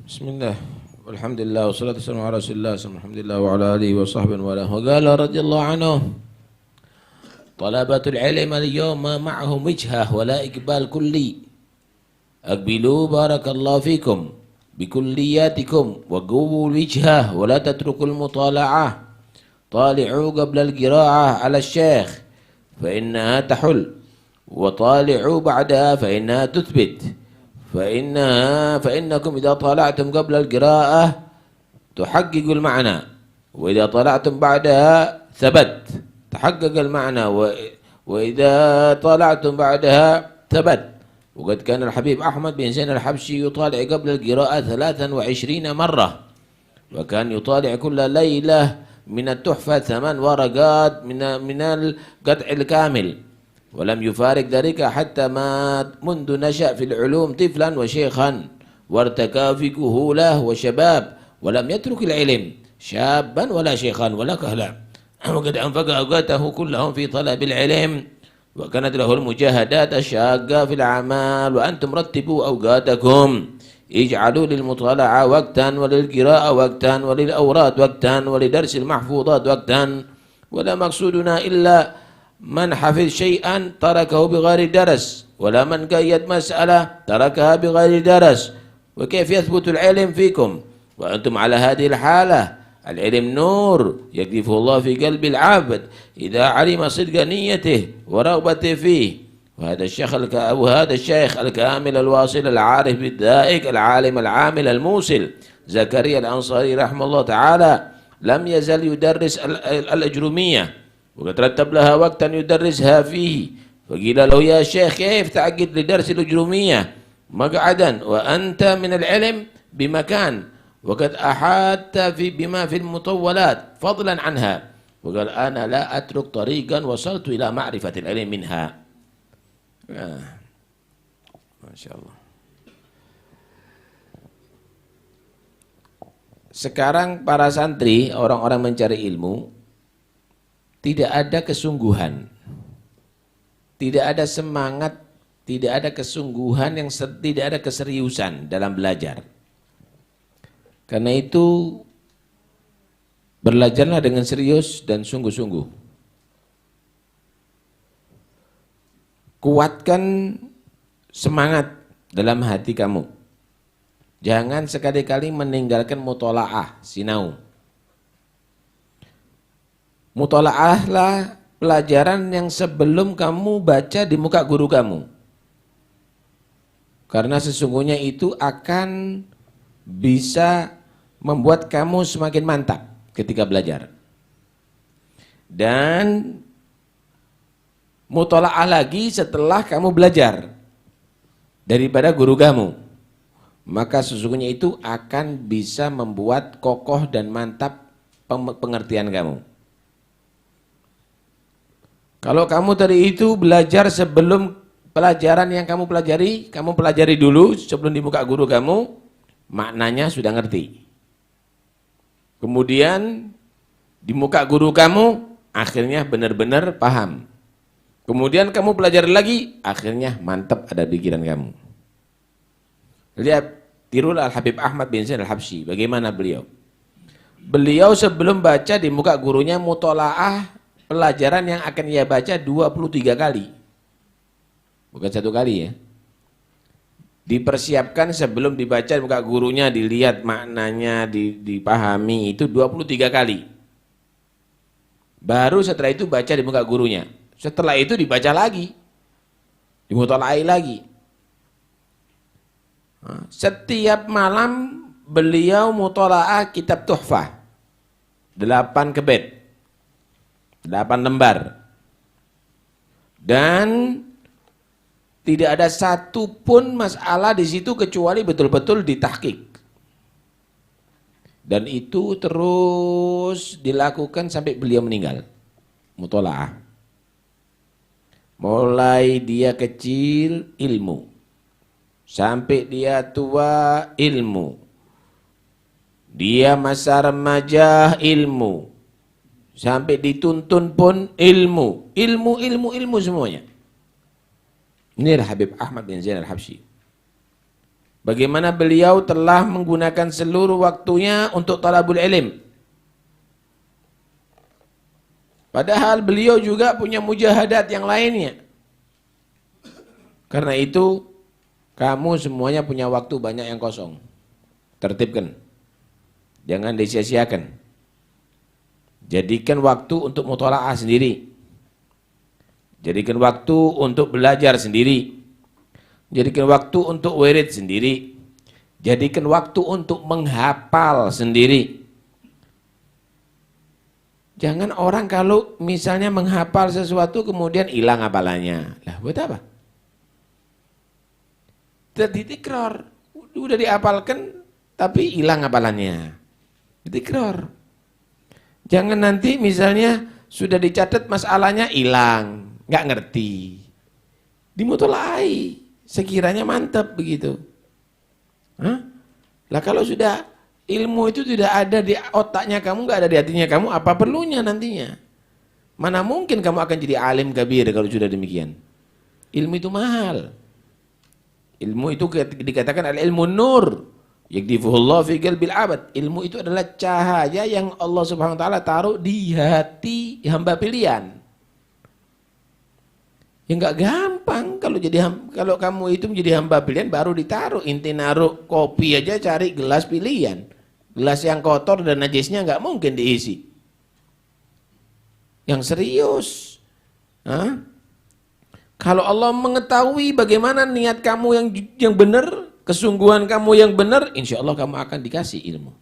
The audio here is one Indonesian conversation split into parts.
Bismillah, walhamdulillah, wassalatu wassalamu ala rasulillah, alhamdulillah wa ala alihi wa sahbihi wa lahu. Qala radhiyallahu anhu, talabatul ilm al-yawma ma'ahum wijhah wa la iqbal kulli. Aqbilu barakallahu fikum bikulliyatikum wa qawwul wijhah wa la tatrukul mutala'ah. Tali'u qabla al-qira'ah ala syekh fa innaha tahul wa tali'u ba'daha fa innaha tuthbit. فإنكم إذا طلعتم قبل القراءة تحققوا المعنى وإذا طلعتم بعدها ثبت تحقق المعنى وإذا طلعتم بعدها ثبت. وقد كان الحبيب أحمد بن زين الحبشي يطالع قبل القراءة 23 مرة وكان يطالع كل ليلة من التحفة 8 ورقات من القطع الكامل ولم يفارق ذلك حتى مات منذ نشأ في العلوم طفلا وشيخا وارتكى في كهولة وشباب ولم يترك العلم شابا ولا شيخا ولا كهلا وقد أنفق أوقاته كلهم في طلب العلم وكانت له المجاهدات الشاقة في الأعمال وأنتم رتبوا أوقاتكم اجعلوا للمطالعة وقتا وللقراءة وقتا وللأوراد وقتا ولدرس المحفوظات وقتا ولا مقصودنا إلا من حفظ شيئا تركه بغير درس ولا من قيد مسألة تركها بغير درس. وكيف يثبت العلم فيكم وأنتم على هذه الحالة؟ العلم نور يقذفه الله في قلب العبد إذا علم صدق نيته ورغبته فيه. وهذا الشيخ الكامل الواصل العارف بالذائق العالم العامل الموصل زكريا الأنصاري رحمه الله تعالى لم يزل يدرس الأجرومية وقد رتب لها وقتا يدرسها فيه. فقيل له يا شيخ كيف تعقد لدرس الأجرومية مقعدا وأنت من العلم بمكان وقد أحاطت بما في المطولات فضلا عنها. وقال أنا لا أترك طريقا وصلت إلى معرفة العلم منها. ما شاء الله. Sekarang para santri, orang-orang mencari ilmu, tidak ada kesungguhan, tidak ada semangat, tidak ada kesungguhan, tidak ada keseriusan dalam belajar. Karena itu belajarlah dengan serius dan sungguh-sungguh. Kuatkan semangat dalam hati kamu. Jangan sekali-kali meninggalkan mutola'ah, sinau. Mutola'ahlah pelajaran yang sebelum kamu baca di muka guru kamu. Karena sesungguhnya itu akan bisa membuat kamu semakin mantap ketika belajar. Dan mutola'ah lagi setelah kamu belajar daripada guru kamu. Maka sesungguhnya itu akan bisa membuat kokoh dan mantap pengertian kamu. Kalau kamu tadi itu belajar sebelum pelajaran yang kamu pelajari dulu sebelum di muka guru kamu, maknanya sudah ngerti. Kemudian di muka guru kamu, akhirnya benar-benar paham. Kemudian kamu pelajari lagi, akhirnya mantap ada pikiran kamu. Lihat, tirulah Al-Habib Ahmad bin Zain Al-Habsyi, bagaimana beliau. Beliau sebelum baca di muka gurunya mutola'ah, pelajaran yang akan ia baca 23 kali. Bukan 1 kali ya. Dipersiapkan sebelum dibaca di muka gurunya, dilihat maknanya, dipahami, itu 23 kali. Baru setelah itu baca di muka gurunya. Setelah itu dibaca lagi. Dimutola'ai lagi. Setiap malam beliau mutola'ah kitab Tuhfah. 8 kebet. 8 lembar. Dan tidak ada satu pun masalah di situ kecuali betul-betul ditahqiq. Dan itu terus dilakukan sampai beliau meninggal. Mutola'ah. Mulai dia kecil ilmu. Sampai dia tua ilmu. Dia masa remaja ilmu. Sampai dituntun pun ilmu. Ilmu semuanya. Inilah Habib Ahmad bin Zain Al-Habsyi. bagaimana beliau telah menggunakan seluruh waktunya untuk talabul ilm. Padahal beliau juga punya mujahadat yang lainnya. Karena itu, kamu semuanya punya waktu banyak yang kosong. Tertibkan. Jangan disia-siakan. Jadikan waktu untuk muthala'ah sendiri. Jadikan waktu untuk belajar sendiri. Jadikan waktu untuk wirid sendiri. Jadikan waktu untuk menghafal sendiri. Jangan orang kalau misalnya menghafal sesuatu kemudian hilang hafalannya. Lah buat apa? Ditikrar. Udah dihafalkan tapi hilang hafalannya. Ditikrar. Jangan nanti misalnya sudah dicatat masalahnya hilang. Nggak ngerti. Dimutolai. Sekiranya mantap begitu. Hah? Lah kalau sudah ilmu itu tidak ada di otaknya kamu, nggak ada di hatinya kamu, apa perlunya nantinya? Mana mungkin kamu akan jadi alim kabir kalau sudah demikian? Ilmu itu mahal. Ilmu itu dikatakan adalah ilmu nur. Yakdifuhullah fi qalbil abad. Ilmu itu adalah cahaya yang Allah Subhanahu wa taala taruh di hati hamba pilihan. Ya enggak gampang kalau kamu itu menjadi hamba pilihan baru ditaruh. Inti naruh kopi aja cari gelas pilihan. Gelas yang kotor dan najisnya enggak mungkin diisi. Yang serius. Hah? Kalau Allah mengetahui bagaimana niat kamu yang benar, kesungguhan kamu yang benar, insya Allah kamu akan dikasih ilmu.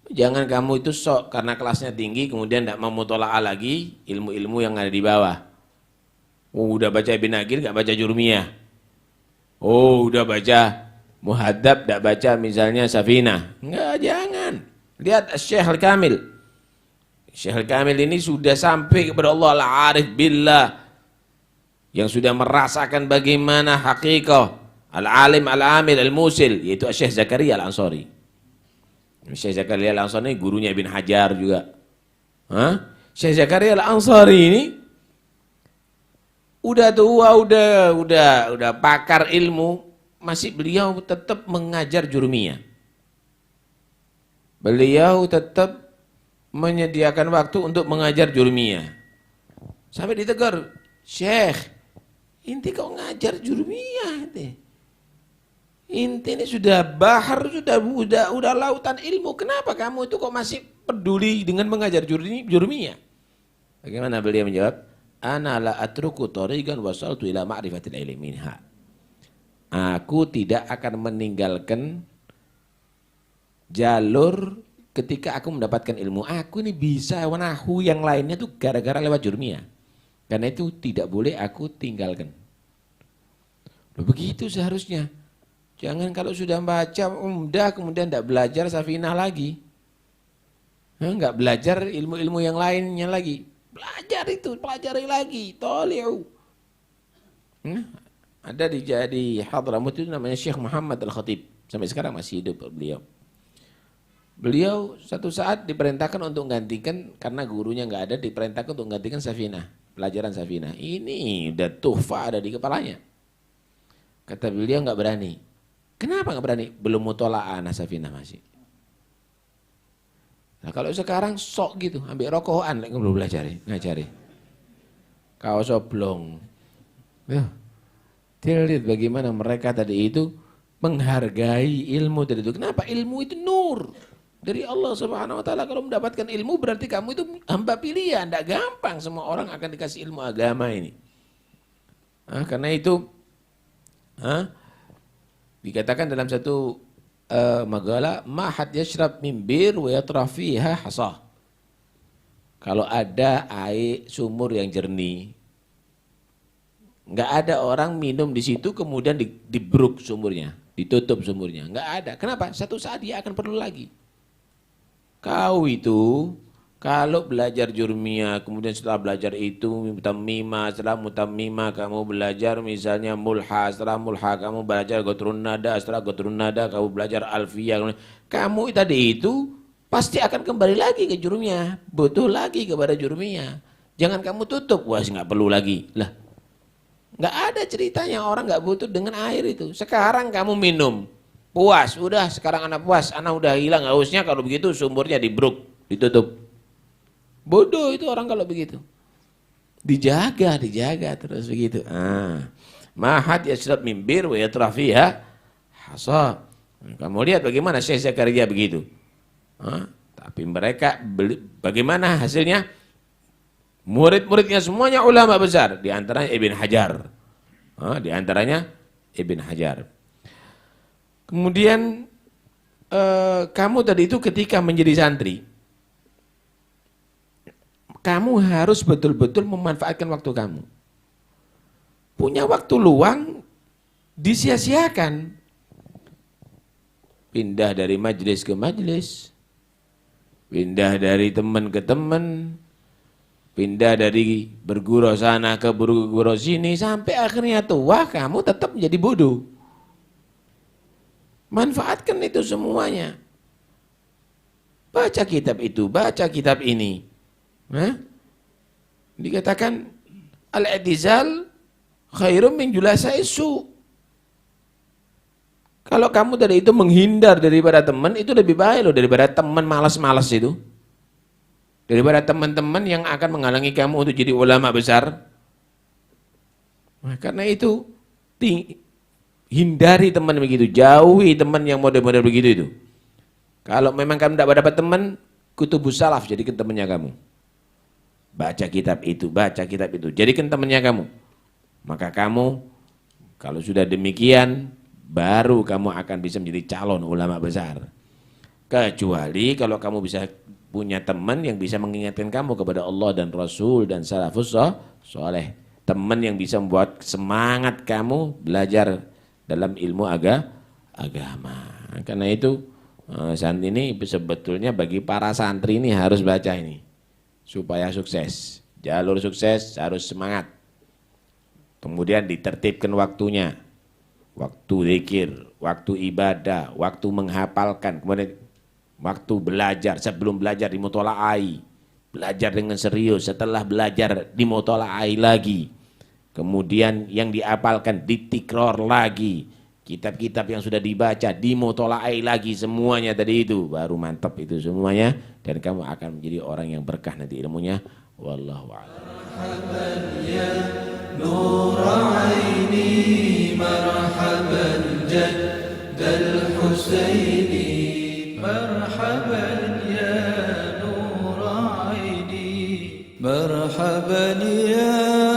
Jangan kamu itu sok karena kelasnya tinggi kemudian tidak mau mutola'ah lagi ilmu-ilmu yang ada di bawah. Oh, udah baca Ibn Agir gak baca Jurmiyah. Oh, udah baca Muhadzab gak baca misalnya Safinah. Enggak, jangan. Lihat Syekh Al-Kamil. Syekh Al-Kamil ini sudah sampai kepada Allah Al-Arif Billah. Yang sudah merasakan bagaimana hakikah Al-Alim Al-Amil Al-Musil, yaitu Syekh Zakaria Al-Ansari. Syekh Zakaria Al-Ansari ini gurunya Ibn Hajar juga. Hah? Syekh Zakaria Al-Ansari ini udah tua, udah pakar ilmu, masih beliau tetap mengajar Jurmiyah. Beliau tetap menyediakan waktu untuk mengajar Jurmiyah. Sampai ditegur, Syekh, inti kau ngajar Jurmiyah inti ini sudah bahar, sudah lautan ilmu. Kenapa kamu itu kok masih peduli dengan mengajar Jurmiyah? Bagaimana beliau menjawab? Ana la atruku tariqan wasaltu ila ma'rifatil ilmi minha. Aku tidak akan meninggalkan jalur ketika aku mendapatkan ilmu. Aku ini bisa nahu yang lainnya tuh gara-gara lewat Jurmiyah. Karena itu tidak boleh aku tinggalkan. Begitu seharusnya. Jangan kalau sudah baca umdah kemudian tidak belajar Safinah lagi. Enggak belajar ilmu-ilmu yang lainnya lagi. Belajar itu, pelajari lagi. Toli'u. Ada di Hadramut itu namanya Syekh Muhammad Al-Khatib. Sampai sekarang masih hidup beliau. Beliau satu saat diperintahkan untuk menggantikan, karena gurunya enggak ada, diperintahkan untuk menggantikan Safinah. Pelajaran Safinah. Ini udah tuhfa ada di kepalanya. Kata beliau enggak berani. Kenapa enggak berani? Belum mutola'ah Safinah masih. Nah kalau sekarang sok gitu, ambil rokokan, belum belajar, ngajari. Kau soblong. Ya, lihat bagaimana mereka tadi itu menghargai ilmu tadi itu. Kenapa? Ilmu itu nur dari Allah Subhanahu Wa Taala. Kalau mendapatkan ilmu berarti kamu itu hamba pilihan. Tidak gampang semua orang akan dikasih ilmu agama ini. Karena itu, dikatakan dalam satu Magala mahat yashrab min bir wa yatraf fiha hasah. Kalau ada air sumur yang jernih, enggak ada orang minum di situ kemudian dibruk sumurnya, ditutup sumurnya, enggak ada. Kenapa? Satu saat dia akan perlu lagi. Kau itu kalau belajar Jurmiyah, kemudian setelah belajar itu mutammimah, setelah mutammimah kamu belajar misalnya mulha, setelah mulha kamu belajar gotrun nada, setelah gotrun nada kamu belajar alfiyah. Kamu tadi itu pasti akan kembali lagi ke Jurmiyah, butuh lagi kepada Jurmiyah. Jangan kamu tutup, wah nggak perlu lagi. Lah, Nggak ada ceritanya orang nggak butuh dengan air itu. Sekarang kamu minum, puas, udah sekarang anak puas, anak udah hilang hausnya, kalau begitu sumurnya dibruk, ditutup. Bodoh itu orang kalau begitu. Dijaga terus begitu. Mahat yashrab min bir wa yatrafiha hasa. Kamu lihat bagaimana Syekh Zakaria begitu. Tapi mereka bagaimana hasilnya? Murid-muridnya semuanya ulama besar, di antaranya Ibn Hajar. Di antaranya Ibn Hajar. Kemudian kamu tadi itu ketika menjadi santri, kamu harus betul-betul memanfaatkan waktu kamu. Punya waktu luang disia-siakan. Pindah dari majelis ke majelis, pindah dari teman ke teman, pindah dari bergurau sana ke bergurau sini, sampai akhirnya tua kamu tetap menjadi bodoh. Manfaatkan itu semuanya. Baca kitab itu, baca kitab ini. Dikatakan al-i'tizal khairum min julasai su. Kalau kamu dari itu menghindar daripada teman, itu lebih baik loh daripada teman malas-malas itu. Daripada teman-teman yang akan menghalangi kamu untuk jadi ulama besar. Karena itu hindari teman begitu, jauhi teman yang model-model begitu itu. Kalau memang kamu tidak dapat teman, kutubus salaf jadikan temannya kamu. Baca kitab itu, jadikan temannya kamu. Maka kamu kalau sudah demikian, baru kamu akan bisa menjadi calon ulama besar. Kecuali kalau kamu bisa punya teman yang bisa mengingatkan kamu kepada Allah dan Rasul dan salafus soleh. Teman yang bisa membuat semangat kamu belajar dalam ilmu agama. Karena itu saat ini sebetulnya bagi para santri ini harus baca ini. Supaya sukses. Jalur sukses harus semangat. Kemudian ditertibkan waktunya. Waktu zikir, waktu ibadah, waktu menghafalkan, kemudian waktu belajar, sebelum belajar dimutola'ai, belajar dengan serius, setelah belajar dimutola'ai lagi, kemudian yang dihafalkan ditikror lagi, kitab-kitab yang sudah dibaca dimutola'ai lagi semuanya tadi itu, baru mantap itu semuanya, dan kamu akan menjadi orang yang berkah nanti ilmunya. Wallahu a'lam. مرحبا جد الحسين مرحبا يا نور عيني مرحبا يا